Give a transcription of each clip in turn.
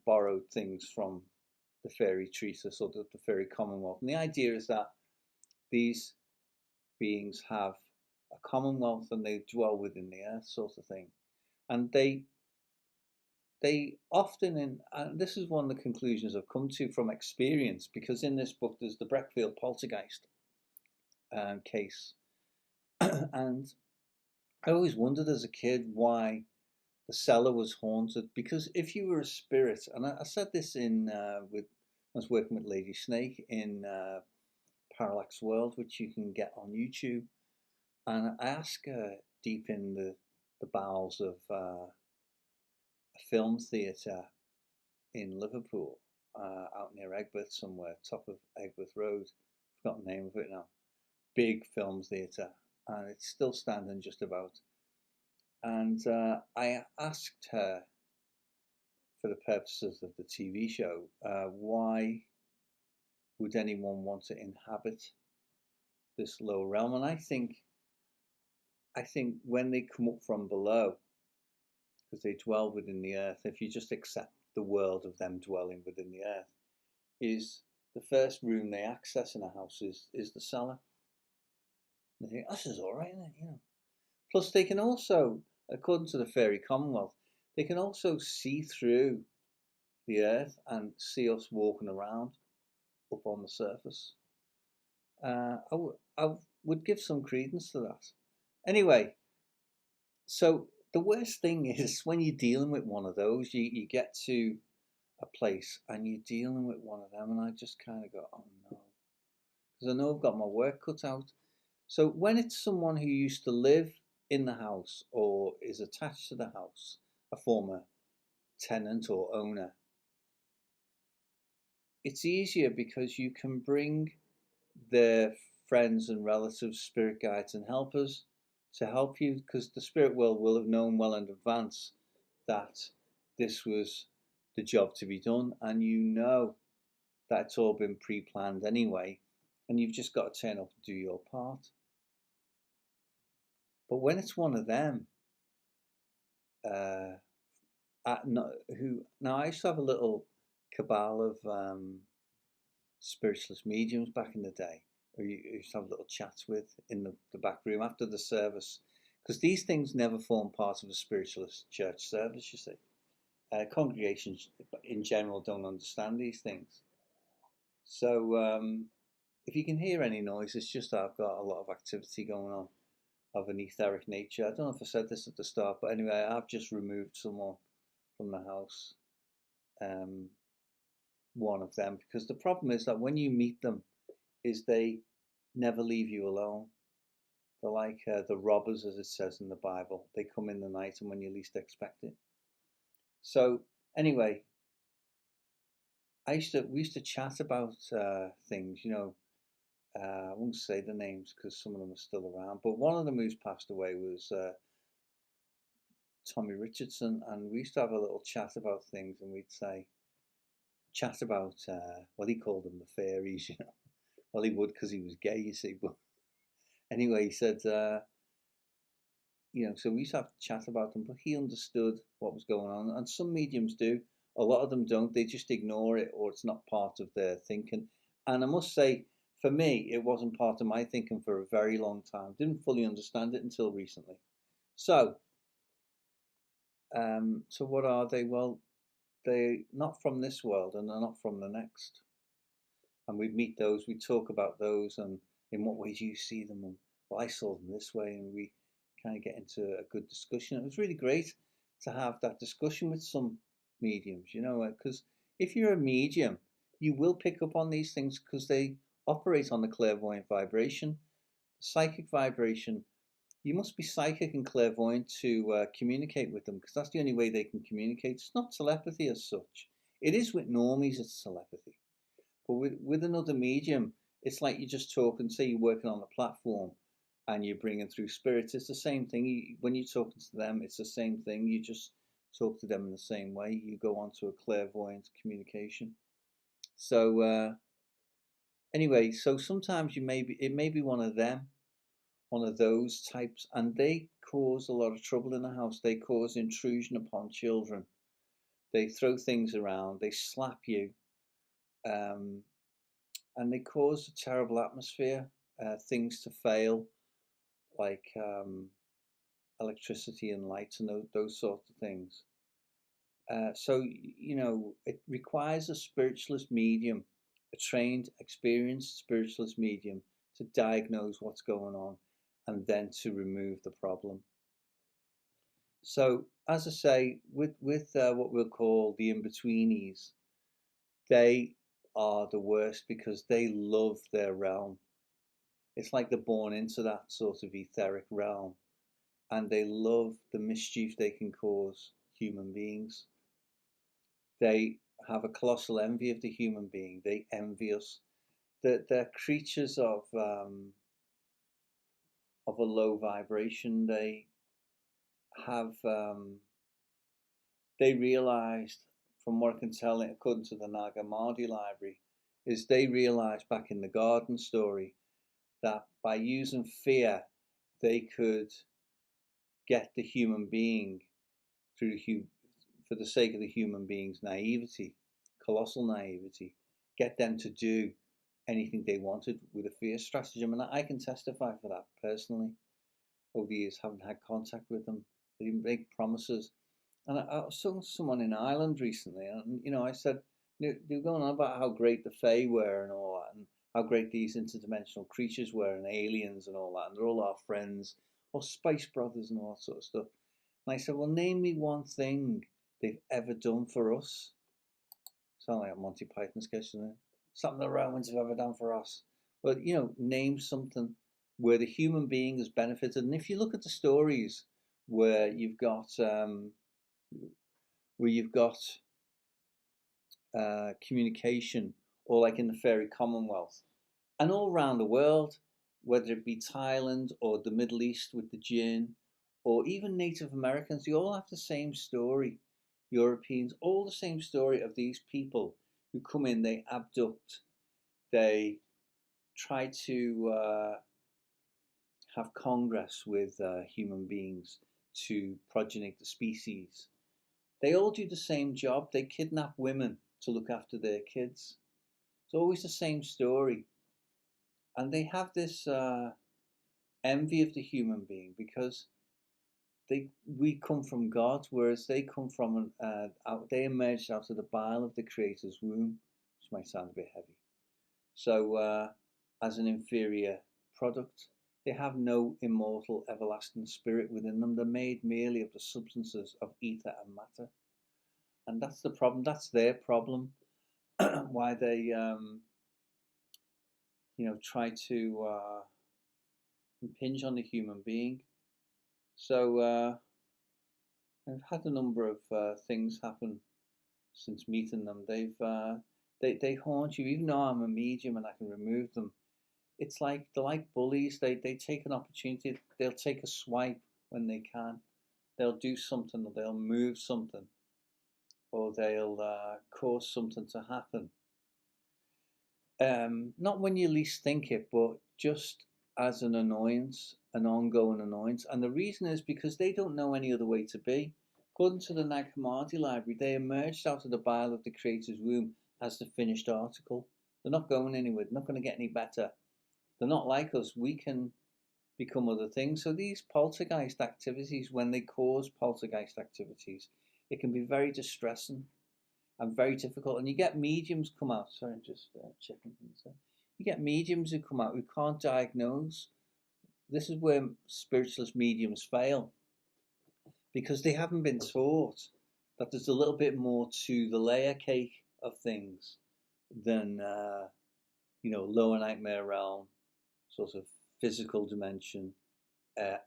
borrowed things from the fairy treatise or the fairy commonwealth. And the idea is that these beings have a commonwealth and they dwell within the earth, sort of thing. And they often, and this is one of the conclusions I've come to from experience, because in this book there's the Breckfield Poltergeist case. And I always wondered as a kid why the cellar was haunted, because if you were a spirit, and I said this with I was working with Lady Snake in Parallax World, which you can get on YouTube, and I asked her deep in the bowels of a film theatre in Liverpool, out near Egbert somewhere, top of Egbert Road, forgotten the name of it now, big film theatre, and it's still standing just about. And I asked her, for the purposes of the TV show, why would anyone want to inhabit this low realm? And I think when they come up from below, because they dwell within the earth, if you just accept the world of them dwelling within the earth, is the first room they access in a house is the cellar. And they think, this is all right, isn't it? You know. Plus, they can also, according to the fairy commonwealth, they can also see through the earth and see us walking around up on the surface. I would give some credence to that. Anyway, so the worst thing is when you're dealing with one of those, you get to a place and you're dealing with one of them, and I just kind of go, oh no, because I know I've got my work cut out. So when it's someone who used to live in the house or is attached to the house, a former tenant or owner, it's easier because you can bring their friends and relatives, spirit guides and helpers to help you, because the spirit world will have known well in advance that this was the job to be done, and you know that it's all been pre-planned anyway, and you've just got to turn up and do your part. But when it's one of them, now I used to have a little cabal of spiritualist mediums back in the day, who you used to have little chats with in the back room after the service, because these things never form part of a spiritualist church service, you see. Congregations in general don't understand these things. So if you can hear any noise, it's just that I've got a lot of activity going on of an etheric nature. I don't know if I said this at the start, but anyway, I've just removed someone from the house, one of them, because the problem is that when you meet them, is they never leave you alone. They're like the robbers, as it says in the Bible. They come in the night and when you least expect it. So anyway, we used to chat about things, you know. I won't say the names because some of them are still around, but one of them who's passed away was Tommy Richardson, and we used to have a little chat about things, and we'd chat about well, he called them the fairies, you know. Well, he would because he was gay, you see. But anyway, he said, you know, so we used to have to chat about them, but he understood what was going on, and some mediums do. A lot of them don't. They just ignore it, or it's not part of their thinking. And I must say, for me, it wasn't part of my thinking for a very long time. Didn't fully understand it until recently. So, so what are they? Well, they're not from this world, and they're not from the next. And we'd meet those, we'd talk about those, and in what ways you see them. And well, I saw them this way, and we kind of get into a good discussion. It was really great to have that discussion with some mediums, you know, because if you're a medium, you will pick up on these things because they operate on the clairvoyant vibration, psychic vibration. You must be psychic and clairvoyant to communicate with them, because that's the only way they can communicate. It's not telepathy as such. It is with normies, it's telepathy. But with another medium, it's like you just talk and say you're working on a platform and you're bringing through spirits. It's the same thing. When you're talking to them, it's the same thing. You just talk to them in the same way. You go on to a clairvoyant communication. So anyway, so sometimes it may be one of them, one of those types, and they cause a lot of trouble in the house. They cause intrusion upon children. They throw things around, they slap you, um, and they cause a terrible atmosphere, things to fail, like electricity and lights and those sorts of things. So, it requires a spiritualist medium, a trained, experienced spiritualist medium to diagnose what's going on and then to remove the problem. So, as I say, with what we'll call the in-betweenies, they are the worst because they love their realm. It's like they're born into that sort of etheric realm, and they love the mischief they can cause human beings. They have a colossal envy of the human being. They envy us. They're creatures of a low vibration. Have they realized, from what I can tell, according to the Nag Hammadi library, is they realized back in the garden story that by using fear, they could get the human being through for the sake of the human being's naivety, colossal naivety, get them to do anything they wanted with a fear stratagem. And I can testify for that personally. Over the years, having had contact with them, they make promises. And I was talking to someone in Ireland recently, and I said, they were going on about how great the Fae were and all that, and how great these interdimensional creatures were, and aliens and all that, and they're all our friends, or Spice Brothers and all that sort of stuff. And I said, well, name me one thing they've ever done for us. Sound like a Monty Python sketch, doesn't it? Something the Romans have ever done for us. But, name something where the human being has benefited. And if you look at the stories where you've got communication, or like in the Fairy Commonwealth, and all around the world, whether it be Thailand or the Middle East with the jinn, or even Native Americans, they all have the same story. Europeans, all the same story of these people who come in, they abduct, they try to have congress with human beings to progenate the species. They all do the same job. They kidnap women to look after their kids. It's always the same story. And they have this envy of the human being because we come from God, whereas they come from they emerged out of the bile of the Creator's womb, which might sound a bit heavy. So, as an inferior product, they have no immortal, everlasting spirit within them. They're made merely of the substances of ether and matter, and that's the problem. That's their problem. Why they, try to impinge on the human being. So. I've had a number of things happen since meeting them. They haunt you, even though I'm a medium and I can remove them. It's like they're like bullies. They take an opportunity. They'll take a swipe when they can. They'll do something, or they'll move something, or they'll cause something to happen. Not when you least think it, but just as an annoyance, an ongoing annoyance. And the reason is because they don't know any other way to be. According to the Nag Hammadi library, they emerged out of the bile of the Creator's womb as the finished article. They're not going anywhere. They're not going to get any better. They're not like us. We can become other things. So these poltergeist activities, when they cause poltergeist activities, it can be very distressing and very difficult. And you get mediums come out. Sorry, I'm just checking things out. You get mediums who come out who can't diagnose. This is where spiritualist mediums fail, because they haven't been taught that there's a little bit more to the layer cake of things than lower nightmare realm, sort of physical dimension,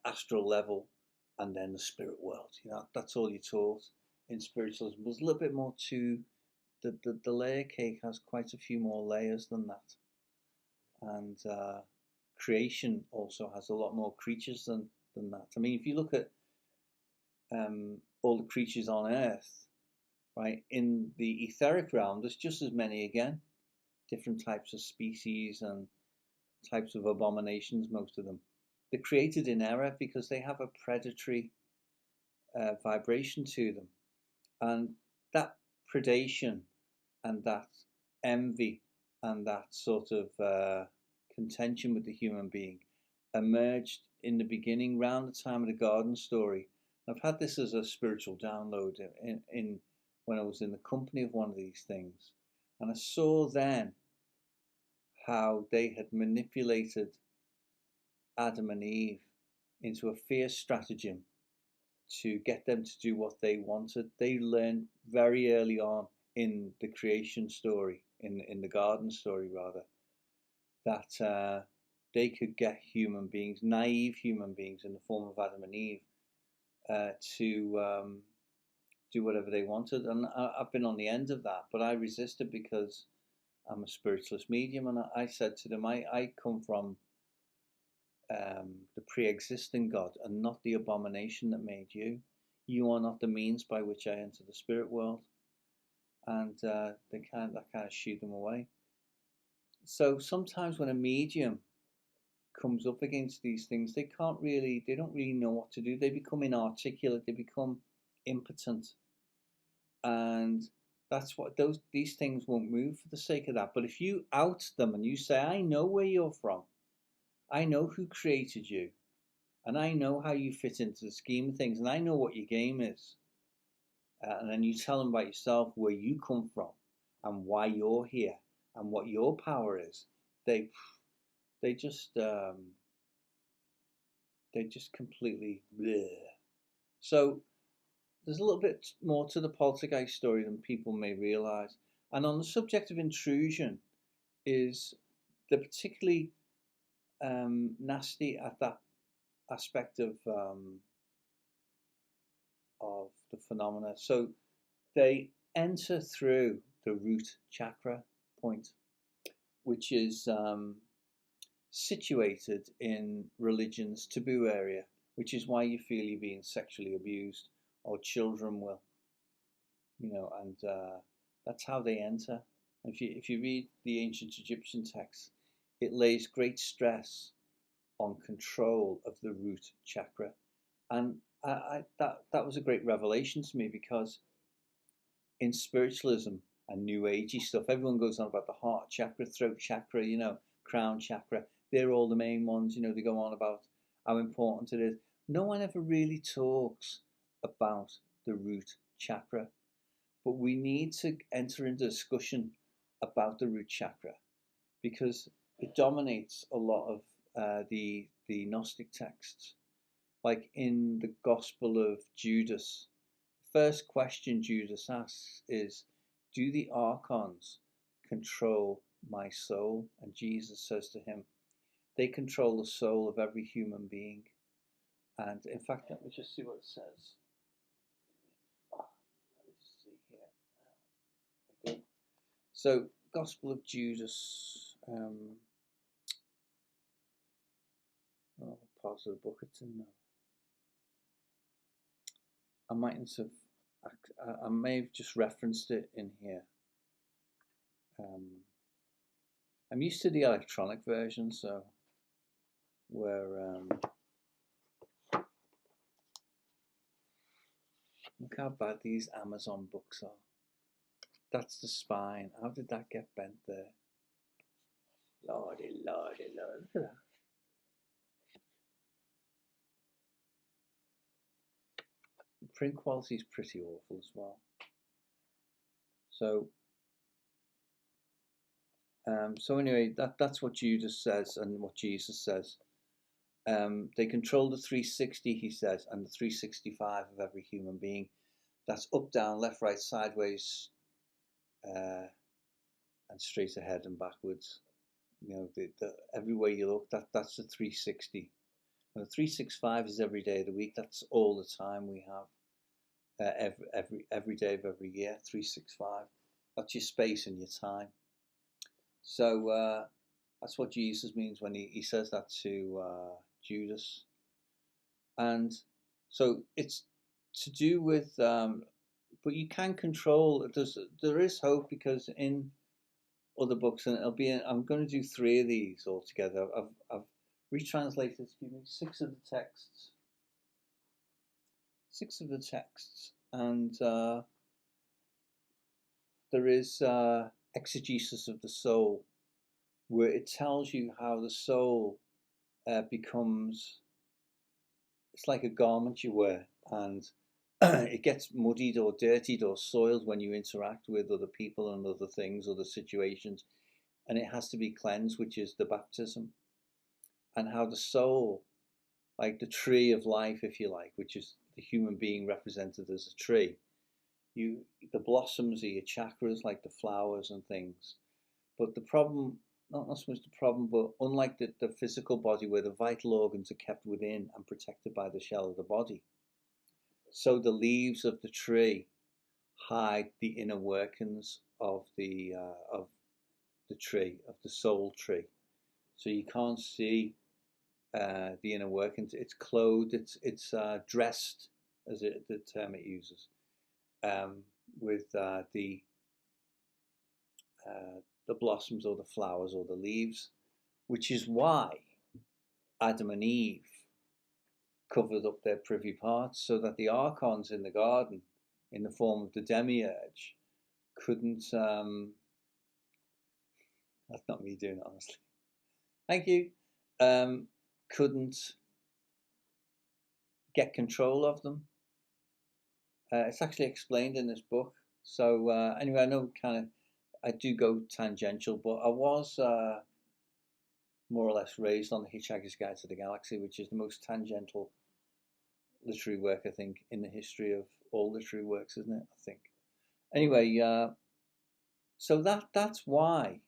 astral level, and then the spirit world. That's all you're taught in spiritualism. There's a little bit more to the layer cake. Has quite a few more layers than that, and creation also has a lot more creatures than that. I mean, if you look at all the creatures on Earth, right, in the etheric realm, there's just as many again, different types of species and types of abominations, most of them. They're created in error because they have a predatory vibration to them. And that predation and that envy and that sort of contention with the human being emerged in the beginning, round the time of the garden story. I've had this as a spiritual download in when I was in the company of one of these things, and I saw then how they had manipulated Adam and Eve into a fierce stratagem to get them to do what they wanted. They learned very early on in the creation story, in the garden story rather, that they could get human beings, naive human beings in the form of Adam and Eve, to do whatever they wanted. And I've been on the end of that, but I resisted because I'm a spiritualist medium, and I said to them, I come from the pre-existing God and not the abomination that made you. You are not the means by which I enter the spirit world. And that kind of shooed them away. So sometimes when a medium comes up against these things, they don't really know what to do. They become inarticulate, they become impotent. And that's what these things won't move for the sake of that. But if you out them and you say, I know where you're from, I know who created you, and I know how you fit into the scheme of things, and I know what your game is. And then you tell them about yourself, where you come from, and why you're here, and what your power is. They just completely bleh. So there's a little bit more to the poltergeist story than people may realise. And on the subject of intrusion, is the particularly nasty at that aspect of the phenomena. So they enter through the root chakra point, which is situated in religion's taboo area, which is why you feel you're being sexually abused, or children will, and that's how they enter. If you read the ancient Egyptian texts, it lays great stress on control of the root chakra, and that was a great revelation to me, because in spiritualism and new agey stuff, everyone goes on about the heart chakra, throat chakra, crown chakra. They're all the main ones. They go on about how important it is. No one ever really talks about the root chakra, but we need to enter into discussion about the root chakra, because it dominates a lot of the Gnostic texts. Like in the Gospel of Judas, the first question Judas asks is, do the archons control my soul? And Jesus says to him, they control the soul of every human being. And in fact, let me just see what it says. Let's see here. Okay. So, Gospel of Judas. Parts of the book it's in now. I may have just referenced it in here. I'm used to the electronic version, so where look how bad these Amazon books are. That's the spine. How did that get bent there? Lordy, lordy, lordy. Look at that. The print quality is pretty awful as well. So anyway, that's what Judas says and what Jesus says. They control the 360, he says, and the 365 of every human being. That's up, down, left, right, sideways, and straight ahead and backwards. Every way you look, that's the 360. And the 365 is every day of the week. That's all the time we have. Every day of every year, 365. That's your space and your time. So that's what Jesus means when he says that to Judas. And so it's to do with, but you can control. There is hope, because in other books, and I'm going to do 3 of these altogether. I've retranslated, 6 of the texts. 6 of the texts, and there is exegesis of the soul, where it tells you how the soul becomes, it's like a garment you wear, and it gets muddied or dirtied or soiled when you interact with other people and other things, other situations, and it has to be cleansed, which is the baptism. And how the soul, like the tree of life, if you like, which is the human being represented as a tree, the blossoms are your chakras, like the flowers and things. But the problem, not so much the problem, but unlike the physical body, where the vital organs are kept within and protected by the shell of the body, so the leaves of the tree hide the inner workings of the tree, of the soul tree. So you can't see the inner workings. It's clothed, it's dressed, as the term it uses, with the blossoms or the flowers or the leaves, which is why Adam and Eve covered up their privy parts, so that the archons in the garden, in the form of the demiurge, couldn't. That's not me doing it, honestly. Thank you. Couldn't get control of them. It's actually explained in this book. So anyway, I know I do go tangential, but I was more or less raised on The Hitchhiker's Guide to the Galaxy, which is the most tangential literary work, I think, in the history of all literary works, isn't it? I think. Anyway, so that's why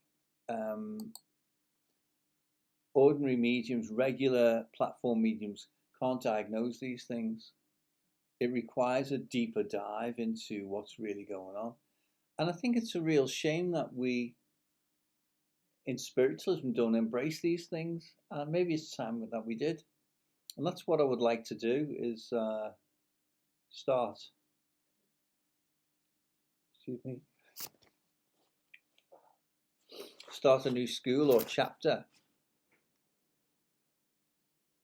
ordinary mediums, regular platform mediums, can't diagnose these things. It requires a deeper dive into what's really going on. And I think it's a real shame that we, in spiritualism, don't embrace these things. And maybe it's time that we did. And that's what I would like to do, is start. Excuse me. Start a new school or chapter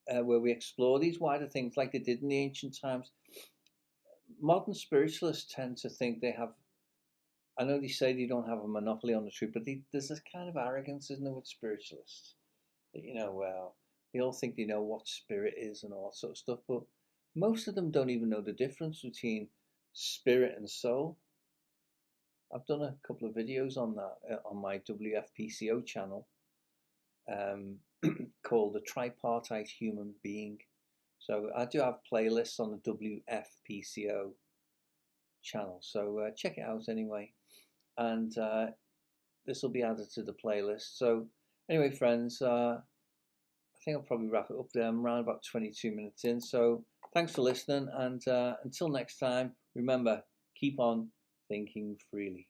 where we explore these wider things like they did in the ancient times. Modern spiritualists tend to think they have, I know they say they don't have a monopoly on the truth, but there's this kind of arrogance, isn't there, with spiritualists? That, well, they all think they know what spirit is and all that sort of stuff, but most of them don't even know the difference between spirit and soul. I've done a couple of videos on that on my WFPCO channel, called The Tripartite Human Being. So I do have playlists on the WFPCO channel, so check it out anyway, and this will be added to the playlist. So anyway, friends, I think I'll probably wrap it up there. I'm around about 22 minutes in, so thanks for listening, and until next time, remember, keep on thinking freely.